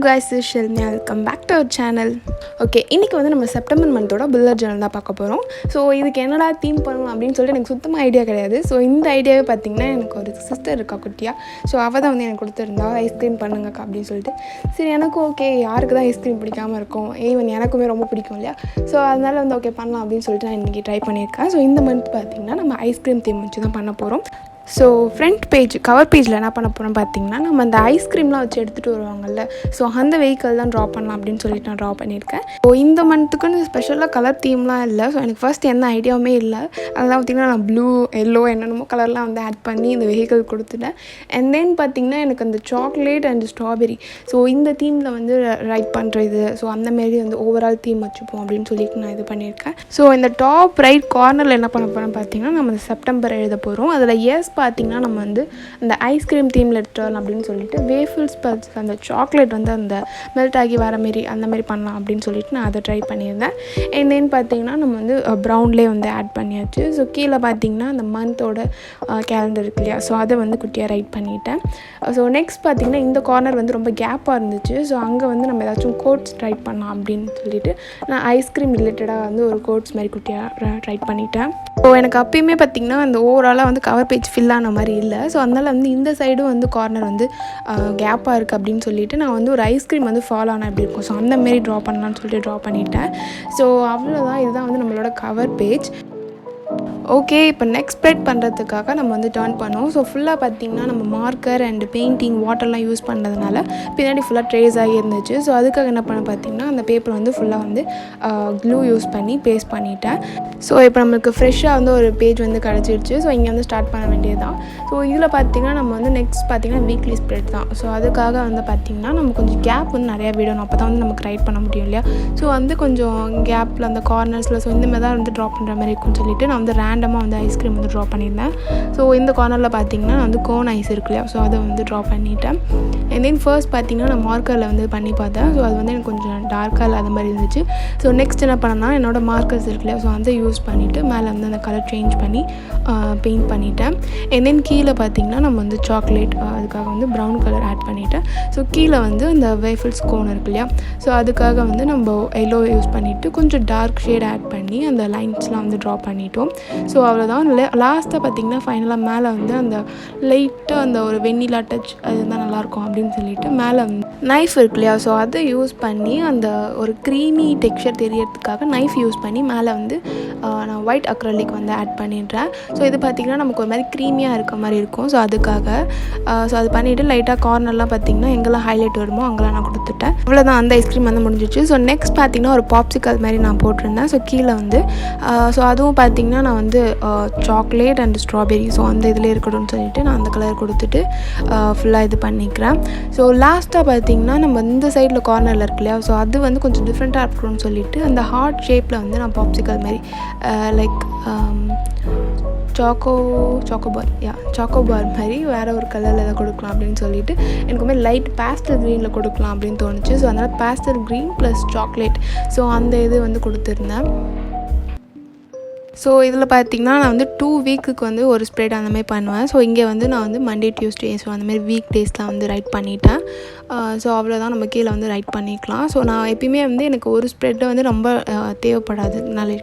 guys, this is Shelmi. Welcome back to our channel. Okay, இன்னைக்கு வந்து நம்ம September மந்தோட bullet journal தான் பார்க்க போகிறோம். ஸோ இதுக்கு என்னடா தீம் பண்ணலாம் அப்படின்னு சொல்லிட்டு எனக்கு சுத்தமாக ஐடியா கிடையாது. ஸோ இந்த ஐடியாவே பார்த்திங்கன்னா எனக்கு ஒரு சிஸ்டர் இருக்கா குட்டியா. ஸோ அவள் தான் வந்து எனக்கு கொடுத்துருந்தா ஐஸ்கிரீம் பண்ணுங்கக்கா அப்படின்னு சொல்லிட்டு. சரி எனக்கும் ஓகே, யாருக்கு தான் ஐஸ்கிரீம் பிடிக்காமல் இருக்கும், ஈவன் எனக்குமே ரொம்ப பிடிக்கும் இல்லையா. ஸோ அதனால் வந்து ஓகே பண்ணலாம் அப்படின்னு சொல்லிட்டு நான் இன்றைக்கி ட்ரை பண்ணியிருக்கேன். ஸோ இந்த மந்த் பார்த்திங்கன்னா நம்ம ஐஸ்கிரீம் தீம் வச்சு தான் பண்ண போகிறோம். ஸோ ஃப்ரண்ட் பேஜ் கவர் பேஜில் என்ன பண்ண போகிறோம் பார்த்திங்கன்னா, நம்ம அந்த ஐஸ்கிரீம்லாம் வச்சு எடுத்துகிட்டு வருவாங்கல்ல, ஸோ அந்த வெஹிக்கல் தான் ட்ரா பண்ணலாம் அப்படின்னு சொல்லிட்டு நான் ட்ரா பண்ணியிருக்கேன். ஸோ இந்த மந்த்துக்குன்னு ஸ்பெஷலாக கலர் தீம்லாம் இல்லை. ஸோ எனக்கு ஃபர்ஸ்ட் எந்த ஐடியாவுமே இல்லை. அதெல்லாம் பார்த்திங்கன்னா நான் ப்ளூ எல்லோ என்னென்னமோ கலர்லாம் வந்து ஆட் பண்ணி இந்த வெஹிக்கல் கொடுத்துட்டேன். அண்ட் தென் பார்த்திங்கன்னா எனக்கு அந்த சாக்லேட் அண்ட் ஸ்ட்ராபெரி, ஸோ இந்த தீமில் வந்து ரைட் பண்ணுறது, ஸோ அந்தமாரி வந்து ஓவரால் தீம் வச்சுப்போம் அப்படின்னு சொல்லிட்டு நான் இது பண்ணியிருக்கேன். ஸோ இந்த டாப் ரைட் கார்னரில் என்ன பண்ண போகிறோம் பார்த்திங்கன்னா, நம்ம இந்த செப்டம்பர் எழுத போகிறோம். அதில் எஸ் பார்த்திங்கன்னா நம்ம வந்து அந்த ஐஸ்கிரீம் தீமில் எடுத்துகிட்டு அப்படின்னு சொல்லிட்டு வேஃபிள்ஸ் பல்ஸ் அந்த சாக்லேட் வந்து அந்த மெல்ட் ஆகி வர மாரி அந்த மாதிரி பண்ணலாம் அப்படின்னு சொல்லிட்டு நான் அதை ட்ரை பண்ணியிருந்தேன். அண்ட் தென் பார்த்திங்கன்னா நம்ம வந்து ப்ரௌன்லேயே வந்து ஆட் பண்ணியாச்சு. ஸோ கீழே பார்த்திங்கன்னா அந்த மந்தோட கேலண்டர் இருக்கு இல்லையா, ஸோ அதை வந்து குட்டியாக ரைட் பண்ணிட்டேன். ஸோ நெக்ஸ்ட் பார்த்திங்கன்னா இந்த கார்னர் வந்து ரொம்ப கேப்பாக இருந்துச்சு. ஸோ அங்கே வந்து நம்ம ஏதாச்சும் கோட்ஸ் ரைட் பண்ணலாம் அப்படின்னு சொல்லிட்டு நான் ஐஸ்கிரீம் ரிலேட்டடாக வந்து ஒரு கோட்ஸ் மாதிரி குட்டியாக ரைட் பண்ணிட்டேன். ஸோ எனக்கு அப்பயுமே பார்த்திங்கன்னா அந்த ஓவராலாக வந்து கவர் பேஜ் ஃபில் ஆன மாதிரி இல்லை. ஸோ அதனால் வந்து இந்த சைடும் வந்து கார்னர் வந்து கேப்பாக இருக்குது அப்படின்னு சொல்லிட்டு நான் வந்து ஒரு ஐஸ்கிரீம் வந்து ஃபாலோ ஆனால் எப்படி இருக்கும், ஸோ அந்தமாரி ட்ரா பண்ணலான்னு சொல்லிட்டு ட்ரா பண்ணிட்டேன். ஸோ அவ்வளோதான், இதுதான் வந்து நம்மளோட கவர் பேஜ். ஓகே, இப்போ நெக்ஸ்ட் ஸ்ப்ரெட் பண்ணுறதுக்காக நம்ம வந்து டர்ன் பண்ணோம். ஸோ ஃபுல்லாக பார்த்திங்கன்னா நம்ம மார்க்கர் அண்ட் பெயிண்டிங் வாட்டர்லாம் யூஸ் பண்ணுறதுனால பின்னாடி ஃபுல்லாக ட்ரேஸ் ஆகி இருந்துச்சு. ஸோ அதுக்காக என்ன பண்ண பார்த்திங்கன்னா அந்த பேப்பர் வந்து ஃபுல்லாக வந்து க்ளூ யூஸ் பண்ணி பேஸ்ட் பண்ணிட்டேன். ஸோ இப்போ நம்மளுக்கு ஃப்ரெஷ்ஷாக வந்து ஒரு பேஜ் வந்து கிடச்சிருச்சு. ஸோ இங்கே வந்து ஸ்டார்ட் பண்ண வேண்டியது தான். ஸோ இதில் பார்த்திங்கன்னா நம்ம வந்து நெக்ஸ்ட் பார்த்திங்கன்னா வீக்லி ஸ்ப்ரெட் தான். ஸோ அதுக்காக வந்து பார்த்திங்கன்னா நம்ம கொஞ்சம் கேப் வந்து நிறையா விடணும், அப்போ தான் வந்து நமக்கு ரைட் பண்ண முடியும் இல்லையா. ஸோ வந்து கொஞ்சம் கேப்பில் அந்த கார்னர்ஸில் ஸோ இந்தமாதிரி தான் வந்து ட்ரா பண்ணுற மாதிரி இருக்குன்னு சொல்லிட்டு நான் வந்து ரேண்டமாக வந்து ஐஸ்கிரீம் வந்து ட்ரா பண்ணியிருந்தேன். ஸோ இந்த கார்னரில் பார்த்திங்கன்னா வந்து கோன் ஐஸ் இருக்கு இல்லையா, ஸோ அதை வந்து ட்ரா பண்ணிட்டேன். அண்ட் தென் ஃபர்ஸ்ட் பார்த்திங்கன்னா நான் மார்க்கரில் வந்து பண்ணி பார்த்தேன். ஸோ அது வந்து எனக்கு கொஞ்சம் டார்க்காக இல்லாத மாதிரி இருந்துச்சு. ஸோ நெக்ஸ்ட் என்ன பண்ணேன்னா என்னோடய மார்க்கர்ஸ் இருக்கு இல்லையா, ஸோ அதை யூஸ் பண்ணிவிட்டு மேலே வந்து அந்த கலர் சேஞ்ச் பண்ணி பெயிண்ட் பண்ணிட்டேன். அண்ட் தென் கீழே பார்த்திங்கன்னா நம்ம வந்து சாக்லேட் அதுக்காக வந்து ப்ரௌன் கலர் ஆட் பண்ணிவிட்டேன். ஸோ கீழே வந்து அந்த வேஃபிள்ஸ் கோன் இருக்கு இல்லையா, ஸோ அதுக்காக வந்து நம்ம எல்லோ யூஸ் பண்ணிவிட்டு கொஞ்சம் டார்க் ஷேட் ஆட் பண்ணி அந்த லைன்ஸ்லாம் வந்து ட்ரா பண்ணிட்டோம். ஸோ அவ்வளோதான். லாஸ்ட்டாக பார்த்திங்கன்னா ஃபைனலாக மேலே வந்து அந்த லைட்டாக அந்த ஒரு வெண்ணிலா டச் அது இருந்தால் நல்லாயிருக்கும் அப்படின்னு சொல்லிட்டு மேலே வந்து நைஃப் இருக்கு இல்லையா, ஸோ அதை யூஸ் பண்ணி அந்த ஒரு க்ரீமி டெக்ஸ்சர் தெரியறதுக்காக நைஃப் யூஸ் பண்ணி மேலே வந்து நான் ஒயிட் அக்ரலிக் வந்து ஆட் பண்ணிடுறேன். ஸோ இது பார்த்திங்கன்னா நமக்கு ஒரு மாதிரி க்ரீமியாக இருக்க மாதிரி இருக்கும். ஸோ அதுக்காக ஸோ அது பண்ணிவிட்டு லைட்டாக கார்னர்லாம் பார்த்திங்கன்னா எங்கெல்லாம் ஹைலைட் வருமோ அங்கெல்லாம் நான் கொடுத்துட்டேன். அவ்வளோதான், அந்த ஐஸ்கிரீம் வந்து முடிஞ்சிச்சு. ஸோ நெக்ஸ்ட் பார்த்திங்கன்னா ஒரு பாப்சிக்கல் மாதிரி நான் போட்டிருந்தேன். ஸோ கீழே வந்து ஸோ அதுவும் பார்த்திங்கன்னா நான் வந்து சாக்லேட் அண்ட் ஸ்ட்ராபெரி ஸோ அந்த இதில் இருக்கணும்னு சொல்லிட்டு நான் அந்த கலர் கொடுத்துட்டு ஃபுல்லாக இது பண்ணிக்கிறேன். ஸோ லாஸ்ட்டாக பார்த்திங்கன்னா நம்ம இந்த சைடில் கார்னரில் இருக்கு இல்லையா, ஸோ அது வந்து கொஞ்சம் டிஃப்ரெண்ட்டாக இருக்கணும்னு சொல்லிட்டு அந்த ஹார்ட் ஷேப்பில் வந்து நான் பாப்சிக்கல் மாதிரி லைக் சாக்கோபார் மாதிரி வேறு ஒரு கலரில் எதாவது கொடுக்கலாம் அப்படின்னு சொல்லிட்டு எனக்குமே லைட் பேஸ்டல் க்ரீனில் கொடுக்கலாம் அப்படின்னு தோணுச்சு. ஸோ அதனால் pastel green plus chocolate so அந்த இது வந்து கொடுத்துருந்தேன். ஸோ இதில் பார்த்திங்கன்னா நான் வந்து 2 வீக்குக்கு வந்து ஒரு ஸ்ப்ரெட் அந்தமாதிரி பண்ணுவேன். ஸோ இங்கே வந்து நான் வந்து மண்டே டியூஸ்டே ஸோ அந்தமாதிரி வீக் டேஸ்லாம் வந்து ரைட் பண்ணிட்டேன். ஸோ அவ்வளோதான், நம்ம கீழே வந்து ரைட் பண்ணிக்கலாம். ஸோ நான் எப்பயுமே வந்து எனக்கு ஒரு ஸ்ப்ரெட்டை வந்து ரொம்ப தேவைப்படாது, நல்ல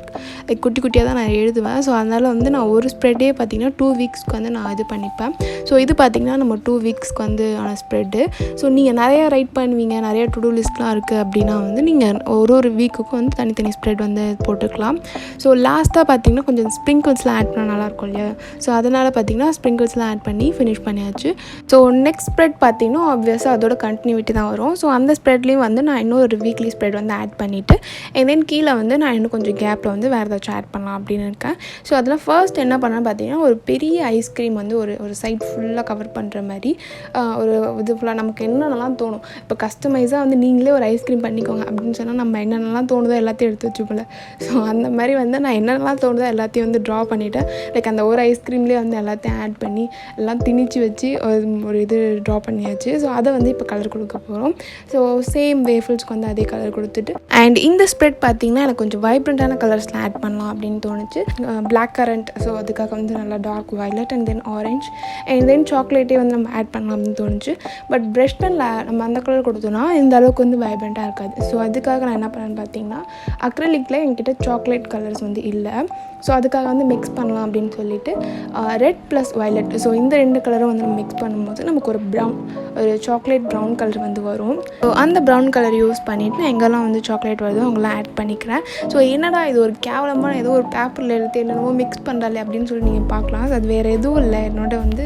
குட்டி குட்டியாக தான் நான் எழுதுவேன். ஸோ அதனால் வந்து நான் ஒரு ஸ்ப்ரெட்டே பார்த்திங்கன்னா 2 வீக்ஸ்க்கு வந்து நான் இது பண்ணிப்பேன். ஸோ இது பார்த்திங்கன்னா நம்ம 2 வீக்ஸ்க்கு வந்து ஆன ஸ்ப்ரெட்டு. ஸோ நீங்கள் நிறையா ரைட் பண்ணுவீங்க, நிறையா டு டூ லிஸ்ட்லாம் இருக்குது அப்படின்னா வந்து நீங்கள் ஒரு வீக்குக்கும் வந்து தனித்தனி ஸ்ப்ரெட் வந்து போட்டுக்கலாம். ஸோ லாஸ்ட்டாக பார்த்திங்கன்னா கொஞ்சம் ஸ்ப்ரிங்கிள்ஸ்லாம் ஆட் பண்ணால் நல்லாயிருக்கும் இல்லையா, ஸோ அதனால் பார்த்திங்கன்னா ஸ்ப்ரிங்கிள்ஸ்லாம் ஆட் பண்ணி ஃபினிஷ் பண்ணியாச்சு. ஸோ நெக்ஸ்ட் ஸ்ப்ரெட் பார்த்திங்கன்னா ஆப்வியஸாக அதோட கண்டினியூட்டி தான் வரும். ஸோ அந்த ஸ்ப்ரெட்லேயும் வந்து நான் இன்னொரு வீக்லி ஸ்ப்ரெட் வந்து ஆட் பண்ணிவிட்டு அண்ட் தென் கீழே வந்து நான் இன்னும் கொஞ்சம் கேப்பில் வந்து வேறு ஏதாச்சும் ஆட் பண்ணலாம் அப்படின்னு இருக்கேன். ஸோ அதில் ஃபர்ஸ்ட் என்ன பண்ணேன்னு பார்த்திங்கன்னா ஒரு பெரிய ஐஸ்கிரீம் வந்து ஒரு சைட் ஃபுல்லாக கவர் பண்ணுற மாதிரி ஒரு இது ஃபுல்லாக நமக்கு என்னென்னலாம் தோணும், இப்போ கஸ்டமைஸாக வந்து நீங்களே ஒரு ஐஸ்கிரீம் பண்ணிக்கோங்க அப்படின்னு சொன்னால் நம்ம என்னென்னலாம் தோணுதோ எல்லாத்தையும் எடுத்து வச்சுப்போல. ஸோ அந்த மாதிரி வந்து நான் என்னென்னலாம் தோணுதோ எல்லாத்தையும் வந்து ட்ரா பண்ணிவிட்டேன். லைக் அந்த ஒரு ஐஸ்கிரீம்லேயே வந்து எல்லாத்தையும் ஆட் பண்ணி எல்லாம் திணிச்சு வச்சு ஒரு இது ட்ரா பண்ணியாச்சு. ஸோ அதை வந்து இப்போ கலர் கலர் கொடுக்க போகிறோம். ஸோ சேம் வேஃபிள்ஸ்க்கு வந்து அதே கலர் கொடுத்துட்டு அண்ட் இந்த ஸ்ப்ரெட் பார்த்திங்கன்னா எனக்கு கொஞ்சம் வைப்ரண்ட்டான கலர்ஸ்லாம் ஆட் பண்ணலாம் அப்படின்னு தோணுச்சு. பிளாக் கரண்ட், ஸோ அதுக்காக வந்து நல்லா dark violet and then orange and then சாக்லேட்டே வந்து நம்ம ஆட் பண்ணலாம் அப்படின்னு தோணுச்சு. பட் ப்ரஷ் பெனில் நம்ம அந்த கலர் கொடுத்தோன்னா இந்த அளவுக்கு வந்து வைப்ரண்ட்டாக இருக்காது. ஸோ அதுக்காக நான் என்ன பண்ணேன்னு பார்த்தீங்கன்னா அக்ரிலிக்கில் என்கிட்ட சாக்லேட் கலர்ஸ் வந்து இல்லை. ஸோ அதுக்காக வந்து மிக்ஸ் பண்ணலாம் அப்படின்னு சொல்லிட்டு ரெட் ப்ளஸ் வயலட், ஸோ இந்த 2 கலரும் வந்து நம்ம மிக்ஸ் பண்ணும்போது நமக்கு ஒரு சாக்லேட் ப்ரௌன் கலர் வந்து வரும். ஸோ அந்த ப்ரௌன் கலர் யூஸ் பண்ணிவிட்டு நான் எங்கெல்லாம் வந்து சாக்லேட் வருதோ அவங்களாம் ஆட் பண்ணிக்கிறேன். ஸோ என்னடா இது ஒரு கேவலமான ஏதோ ஒரு பேப்பரில் எடுத்து என்னென்னமோ மிக்ஸ் பண்ணுறாலே அப்படின்னு சொல்லி நீங்கள் பார்க்கலாம். அது வேறு எதுவும் இல்லை, என்னோட வந்து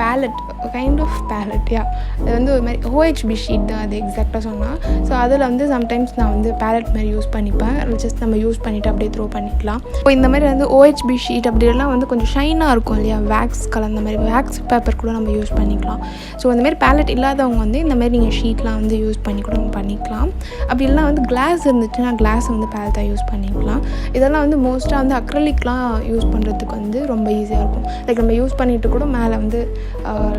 பேலட், கைண்ட் ஆஃப் பேலட். அது வந்து ஒரு மாதிரி OHB ஷீட் தான் அது எக்ஸாக்டாக சொன்னால். ஸோ அதில் வந்து சம்டைம்ஸ் நான் வந்து பேலட் மாதிரி யூஸ் பண்ணிப்பேன். ஜஸ்ட் நம்ம யூஸ் பண்ணிவிட்டு அப்படியே த்ரோ பண்ணிக்கலாம். இப்போ இந்த மாதிரி வந்து OHB ஷீட் அப்படிலாம் வந்து கொஞ்சம் ஷைனாக இருக்கும் இல்லையா, வேக்ஸ் கலந்த மாதிரி வேக்ஸ் பேப்பர் கூட நம்ம யூஸ் பண்ணிக்கலாம். ஸோ இந்த மாதிரி பேலட் இல்லாதவங்க வந்து இந்த மாதிரி நீங்கள் ஷீட்லாம் வந்து யூஸ் பண்ணி கூட பண்ணிக்கலாம். அப்படி இல்லைனா வந்து கிளாஸ் இருந்துச்சுன்னா கிளாஸ் வந்து பேலட்டாக யூஸ் பண்ணிக்கலாம். இதெல்லாம் வந்து மோஸ்ட்டாக வந்து அக்ரிலிக்லாம் யூஸ் பண்ணுறதுக்கு வந்து ரொம்ப ஈஸியாக இருக்கும். லைக் நம்ம யூஸ் பண்ணிவிட்டு கூட மேலே வந்து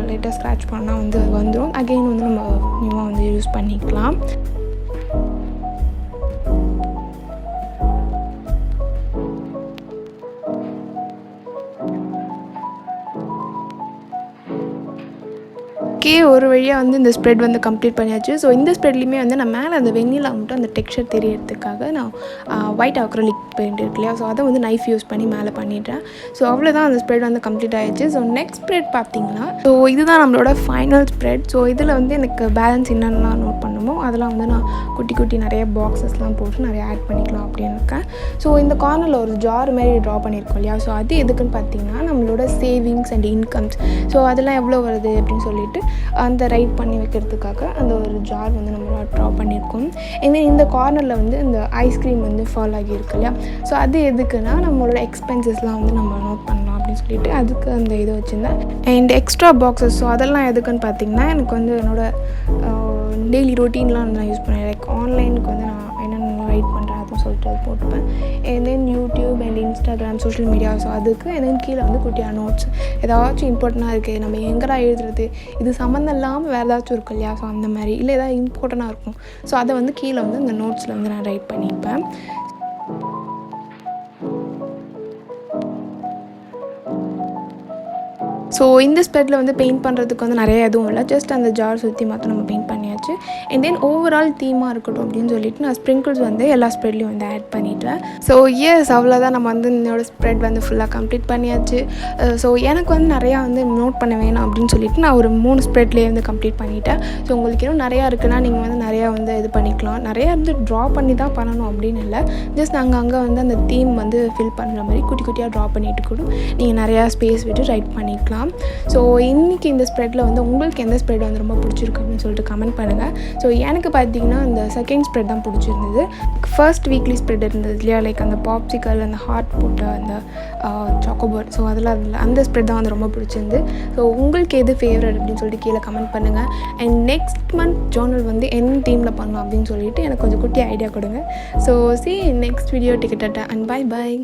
லைட்டாக ஸ்க்ராட்ச் பண்ணால் வந்து அது வந்துடும். அகெயின் வந்து நம்ம நியூவாக வந்து யூஸ் பண்ணிக்கலாம். ஒரு வழியாக வந்து இந்த ஸ்ப்ரெட் வந்து கம்ப்ளீட் பண்ணியாச்சு. ஸோ இந்த ஸ்ப்ரெட்லேயுமே வந்து நான் மேலே அந்த வெண்ணிலா மட்டும் அந்த டெக்ஸ்சர் தெரியறதுக்காக நான் ஒயிட் அக்ரிலிக் பெயிண்ட் இருக்கு இல்லையா, ஸோ அதை வந்து நைஃப் யூஸ் பண்ணி மேலே பண்ணிட்டேன். ஸோ அவ்வளோதான், அந்த ஸ்ப்ரெட் வந்து கம்ப்ளீட் ஆகிடுச்சு. ஸோ நெக்ஸ்ட் ஸ்ப்ரெட் பார்த்திங்கன்னா ஸோ இதுதான் நம்மளோட ஃபைனல் ஸ்ப்ரெட். ஸோ இதில் வந்து எனக்கு பேலன்ஸ் என்னென்னலாம் நோட் பண்ணுமோ அதெல்லாம் வந்து நான் குட்டி குட்டி நிறைய பாக்ஸஸ்லாம் போட்டு நிறைய ஆட் பண்ணிக்கலாம் அப்படின்னு இருக்கேன். ஸோ இந்த கார்னரில் ஒரு ஜார் மாதிரி ட்ரா பண்ணியிருக்கோம் இல்லையா, ஸோ அது எதுக்குன்னு பார்த்தீங்கன்னா நம்மளோட சேவிங்ஸ் அண்ட் இன்கம்ஸ், ஸோ அதெல்லாம் எவ்வளோ வருது அப்படின்னு சொல்லிட்டு அந்த ரைட் பண்ணி வைக்கிறதுக்காக அந்த ஒரு ஜார் வந்து நம்ம ட்ரா பண்ணியிருக்கோம். இந்த கார்னரில் வந்து இந்த ஐஸ்கிரீம் வந்து ஃபால் ஆகியிருக்கு இல்லையா, ஸோ அது எதுக்குன்னா நம்மளோட எக்ஸ்பென்சஸ்லாம் வந்து நம்ம நோட் பண்ணலாம் அப்படின்னு சொல்லிட்டு அதுக்கு அந்த இது வச்சுருந்தேன். அண்ட் எக்ஸ்ட்ரா பாக்ஸஸ், ஸோ அதெல்லாம் எதுக்குன்னு பார்த்திங்கன்னா எனக்கு வந்து என்னோடய டெய்லி ரொட்டீன்லாம் நான் யூஸ் பண்ணேன். லைக் ஆன்லைனுக்கு வந்து நான் என்னென்ன ரைட் பண்ணுறேன் அப்படின்னு சொல்லிட்டு அது போட்டுப்பேன். And then YouTube and Instagram social media, so அதுக்கு அண்ட் தென் கீழே வந்து குட்டியாக நோட்ஸ் ஏதாச்சும் இம்பார்ட்டண்ட்டாக இருக்குது, நம்ம எங்கடா எழுதுறது, இது சம்மந்தம் இல்லாமல் வேறு ஏதாச்சும் இருக்கும் இல்லையா, ஸோ அந்த மாதிரி இல்லை ஏதாவது இம்பார்ட்டண்ட்டாக இருக்கும், ஸோ அதை வந்து கீழே வந்து அந்த நோட்ஸில் வந்து நான் ரைட் பண்ணிப்பேன். ஸோ இந்த ஸ்ப்ரெட்டில் வந்து பெயிண்ட் பண்ணுறதுக்கு வந்து நிறைய எதுவும் இல்லை, ஜஸ்ட் அந்த ஜார் சுற்றி மாற்ற நம்ம பெயிண்ட் பண்ணியாச்சு. அண்ட் தென் ஓவரால் தீமாக இருக்கட்டும் அப்படின்னு சொல்லிட்டு நான் ஸ்ப்ரிங்கிள்ஸ் வந்து எல்லா ஸ்ப்ரெட்லேயும் வந்து ஆட் பண்ணிட்டேன். ஸோ அவ்வளோதான், நம்ம வந்து என்னோடய ஸ்ப்ரெட் வந்து ஃபுல்லாக கம்ப்ளீட் பண்ணியாச்சு. ஸோ எனக்கு வந்து நிறையா வந்து நோட் பண்ண வேணாம் அப்படின்னு சொல்லிட்டு நான் ஒரு 3 ஸ்ப்ரெட்லேயே வந்து கம்ப்ளீட் பண்ணிட்டேன். ஸோ உங்களுக்கு இன்னும் நிறையா இருக்குன்னா நீங்கள் வந்து நிறையா வந்து இது பண்ணிக்கலாம். நிறையா வந்து ட்ரா பண்ணி தான் பண்ணணும் அப்படின்னு இல்லை, ஜஸ்ட் நாங்கள் அங்கே வந்து அந்த தீம் வந்து ஃபில் பண்ணுற மாதிரி குட்டி குட்டியாக ட்ரா பண்ணிட்டு கூட நீங்கள் நிறையா ஸ்பேஸ் விட்டு ரைட் பண்ணிக்கலாம். ஸோ இன்றைக்கி இந்த ஸ்ப்ரெட்டில் வந்து உங்களுக்கு எந்த ஸ்ப்ரெட் வந்து ரொம்ப பிடிச்சிருக்கு அப்படின்னு சொல்லிட்டு கமெண்ட் பண்ணுங்கள். ஸோ எனக்கு பார்த்தீங்கன்னா இந்த செகண்ட் ஸ்ப்ரெட் தான் பிடிச்சிருந்தது. ஃபர்ஸ்ட் வீக்லி ஸ்ப்ரெட் இருந்தது இல்லையா, லைக் அந்த பாப்சிக்கல், அந்த ஹார்ட் போட்ட அந்த சாக்கோபார், ஸோ அதெல்லாம் அந்த ஸ்ப்ரெட் தான் வந்து ரொம்ப பிடிச்சிருந்து. ஸோ உங்களுக்கு எது ஃபேவரட் அப்படின்னு சொல்லிட்டு கீழே கமெண்ட் பண்ணுங்கள். அண்ட் நெக்ஸ்ட் மந்த் ஜர்னல் வந்து என்ன தீமில் பண்ணலாம் அப்படின்னு சொல்லிட்டு எனக்கு கொஞ்சம் குட்டி ஐடியா கொடுங்க. So see you in next video. Take it, and bye bye.